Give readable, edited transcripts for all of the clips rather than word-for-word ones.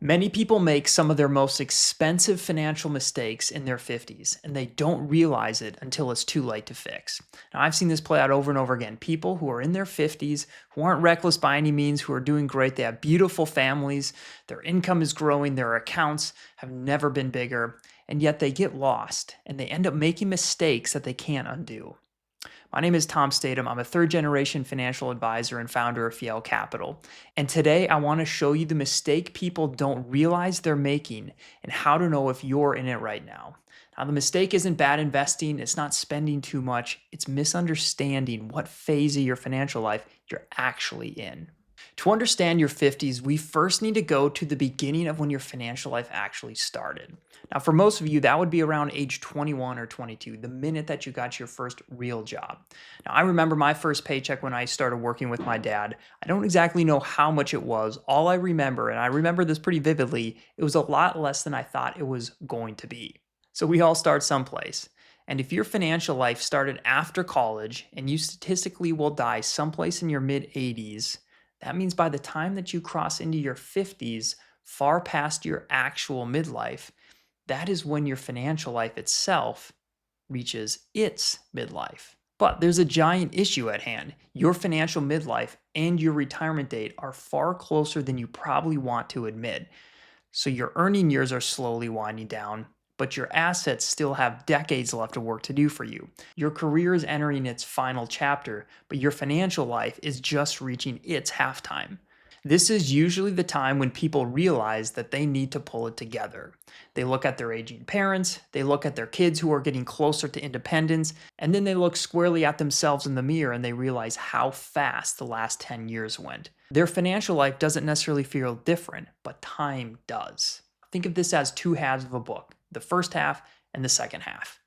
Many people make some of their most expensive financial mistakes in their 50s, and they don't realize it until it's too late to fix. Now, I've seen this play out over and over again. People who are in their 50s, who aren't reckless by any means, who are doing great, they have beautiful families, their income is growing, their accounts have never been bigger, and yet they get lost and they end up making mistakes that they can't undo. My name is Tom Stadum. I'm a third generation financial advisor and founder of Fjell Capital. And today I want to show you the mistake people don't realize they're making and how to know if you're in it right now. Now, the mistake isn't bad investing, it's not spending too much, it's misunderstanding what phase of your financial life you're actually in. To understand your 50s, we first need to go to the beginning of when your financial life actually started. Now, for most of you, that would be around age 21 or 22, the minute that you got your first real job. Now, I remember my first paycheck when I started working with my dad. I don't exactly know how much it was. All I remember, and I remember this pretty vividly, it was a lot less than I thought it was going to be. So we all start someplace. And if your financial life started after college and you statistically will die someplace in your mid 80s, that means by the time that you cross into your 50s, far past your actual midlife, that is when your financial life itself reaches its midlife. But there's a giant issue at hand. Your financial midlife and your retirement date are far closer than you probably want to admit. So your earning years are slowly winding down, but your assets still have decades left of work to do for you. Your career is entering its final chapter, but your financial life is just reaching its halftime. This is usually the time when people realize that they need to pull it together. They look at their aging parents, they look at their kids who are getting closer to independence, and then they look squarely at themselves in the mirror and they realize how fast the last 10 years went. Their financial life doesn't necessarily feel different, but time does. Think of this as two halves of a book, the first half and the second half.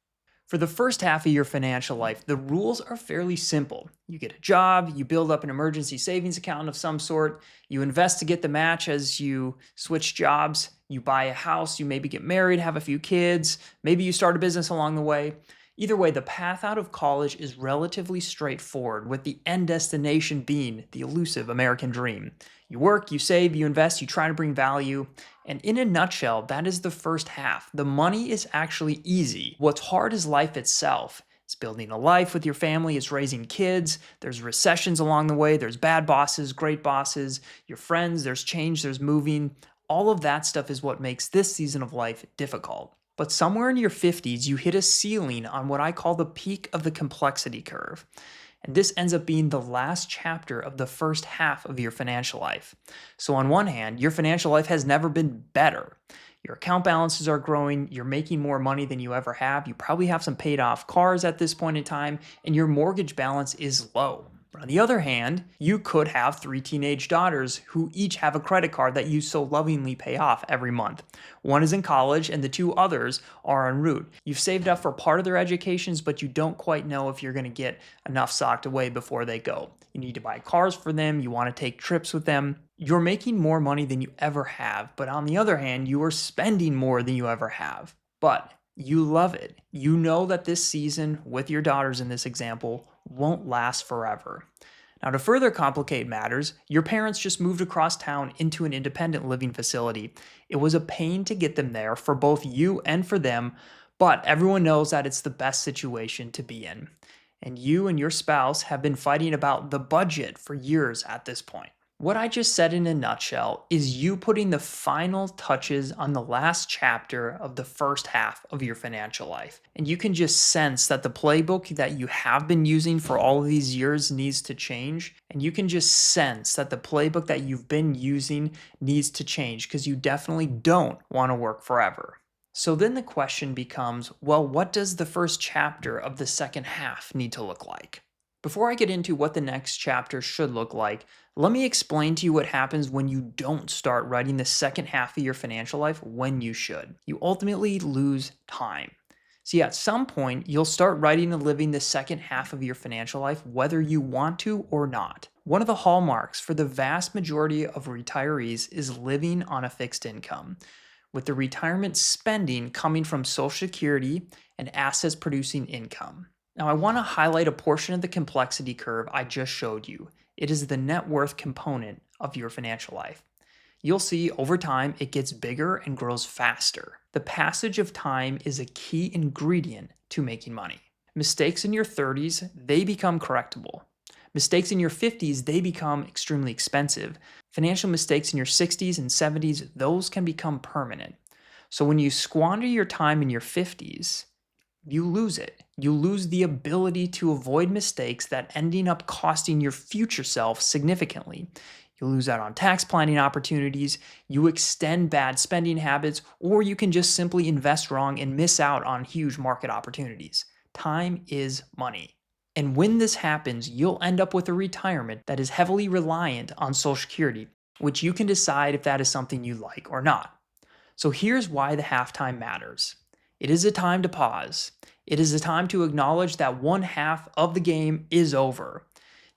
For the first half of your financial life, the rules are fairly simple. You get a job, you build up an emergency savings account of some sort, you invest to get the match as you switch jobs, you buy a house, you maybe get married, have a few kids, maybe you start a business along the way. Either way, the path out of college is relatively straightforward, with the end destination being the elusive American dream. You work, you save, you invest, you try to bring value. And in a nutshell, that is the first half. The money is actually easy. What's hard is life itself. It's building a life with your family, it's raising kids, there's recessions along the way, there's bad bosses, great bosses, your friends, there's change, there's moving. All of that stuff is what makes this season of life difficult. But somewhere in your 50s, you hit a ceiling on what I call the peak of the complexity curve. And this ends up being the last chapter of the first half of your financial life. So on one hand, your financial life has never been better. Your account balances are growing, you're making more money than you ever have, you probably have some paid off cars at this point in time, and your mortgage balance is low. But on the other hand, you could have 3 teenage daughters who each have a credit card that you so lovingly pay off every month. One is in college and the 2 others are en route. You've saved up for part of their educations, but you don't quite know if you're going to get enough socked away before they go. You need to buy cars for them, you want to take trips with them. You're making more money than you ever have, but on the other hand, you are spending more than you ever have. But you love it. You know that this season, with your daughters in this example, won't last forever. Now, to further complicate matters, your parents just moved across town into an independent living facility. It was a pain to get them there for both you and for them, but everyone knows that it's the best situation to be in. And you and your spouse have been fighting about the budget for years at this point. What I just said in a nutshell is you putting the final touches on the last chapter of the first half of your financial life. And you can just sense that the playbook that you have been using for all of these years needs to change. And you can just sense that the playbook that you've been using needs to change because you definitely don't want to work forever. So then the question becomes, well, what does the first chapter of the second half need to look like? Before I get into what the next chapter should look like, let me explain to you what happens when you don't start writing the second half of your financial life when you should. You ultimately lose time. See, at some point, you'll start writing and living the second half of your financial life whether you want to or not. One of the hallmarks for the vast majority of retirees is living on a fixed income, with the retirement spending coming from Social Security and assets producing income. Now, I want to highlight a portion of the complexity curve I just showed you. It is the net worth component of your financial life. you'll see over time it gets bigger and grows faster. The passage of time is a key ingredient to making money. Mistakes in your 30s, they become correctable. Mistakes in your 50s, they become extremely expensive. Financial mistakes in your 60s and 70s, those can become permanent. So when you squander your time in your 50s, you lose it. You lose the ability to avoid mistakes that ending up costing your future self significantly. You lose out on tax planning opportunities, you extend bad spending habits, or you can just simply invest wrong and miss out on huge market opportunities. Time is money. And when this happens, you'll end up with a retirement that is heavily reliant on Social Security, which you can decide if that is something you like or not. So here's why the halftime matters. It is a time to pause. It is a time to acknowledge that one half of the game is over.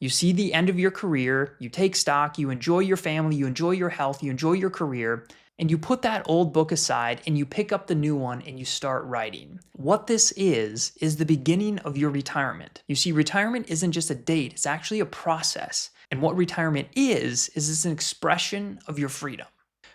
You see the end of your career, you take stock, you enjoy your family, you enjoy your health, you enjoy your career, and you put that old book aside and you pick up the new one and you start writing. What this is the beginning of your retirement. You see, retirement isn't just a date, it's actually a process. And what retirement is it's an expression of your freedom.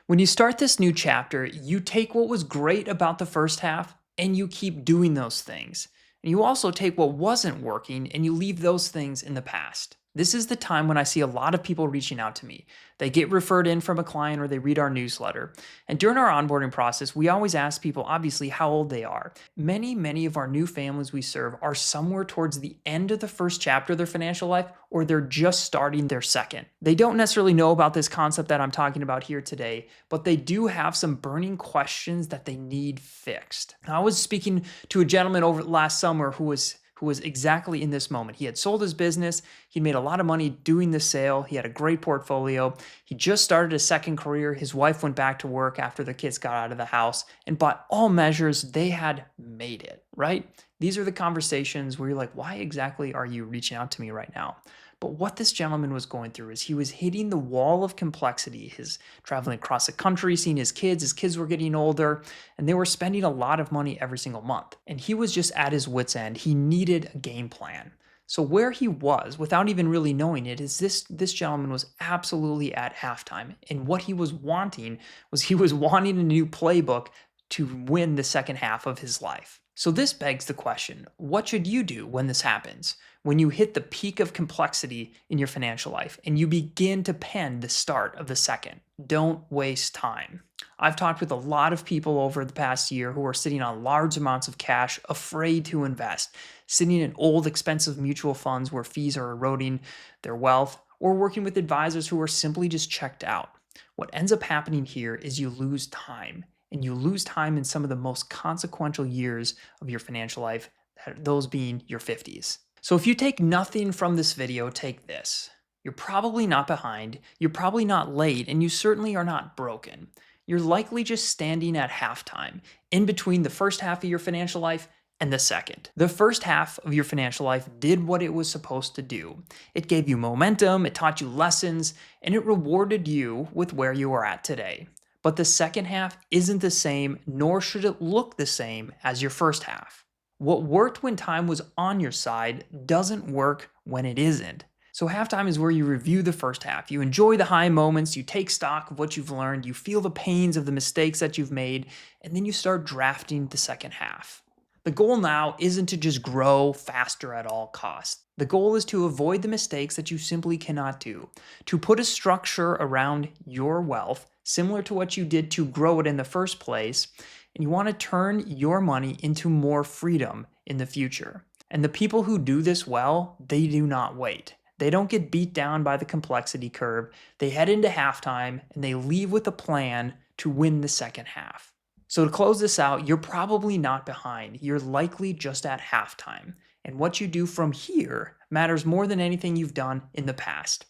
When you start this new chapter, you take what was great about the first half and you keep doing those things. And you also take what wasn't working and you leave those things in the past. This is the time when I see a lot of people reaching out to me. They get referred in from a client or they read our newsletter. And during our onboarding process, we always ask people, obviously, how old they are. Many of our new families we serve are somewhere towards the end of the first chapter of their financial life, or they're just starting their second. They don't necessarily know about this concept that I'm talking about here today, but they do have some burning questions that they need fixed. I was speaking to a gentleman over last summer who was exactly in this moment. He had sold his business. He'd made a lot of money doing the sale. He had a great portfolio. He just started a second career. His wife went back to work after the kids got out of the house. And by all measures, they had made it, right? These are the conversations where you're like, why exactly are you reaching out to me right now? But what this gentleman was going through is he was hitting the wall of complexity. His traveling across the country, seeing his kids were getting older, and they were spending a lot of money every single month. And he was just at his wit's end. He needed a game plan. So where he was, without even really knowing it, is this gentleman was absolutely at halftime. And what he was wanting was a new playbook to win the second half of his life. So this begs the question, what should you do when this happens? When you hit the peak of complexity in your financial life and you begin to pen the start of the second? Don't waste time. I've talked with a lot of people over the past year who are sitting on large amounts of cash, afraid to invest, sitting in old expensive mutual funds where fees are eroding their wealth, or working with advisors who are simply just checked out. What ends up happening here is you lose time. And you lose time in some of the most consequential years of your financial life, those being your 50s. So if you take nothing from this video, take this. You're probably not behind, you're probably not late, and you certainly are not broken. You're likely just standing at halftime, in between the first half of your financial life and the second. The first half of your financial life did what it was supposed to do. It gave you momentum, it taught you lessons, and it rewarded you with where you are at today. But the second half isn't the same, nor should it look the same as your first half. What worked when time was on your side doesn't work when it isn't. So halftime is where you review the first half. You enjoy the high moments, you take stock of what you've learned, you feel the pains of the mistakes that you've made, and then you start drafting the second half. The goal now isn't to just grow faster at all costs. The goal is to avoid the mistakes that you simply cannot do, to put a structure around your wealth similar to what you did to grow it in the first place, and you want to turn your money into more freedom in the future. And the people who do this well, they do not wait. They don't get beat down by the complexity curve. They head into halftime and they leave with a plan to win the second half. So to close this out, you're probably not behind. You're likely just at halftime. And what you do from here matters more than anything you've done in the past.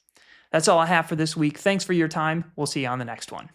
That's all I have for this week. Thanks for your time. We'll see you on the next one.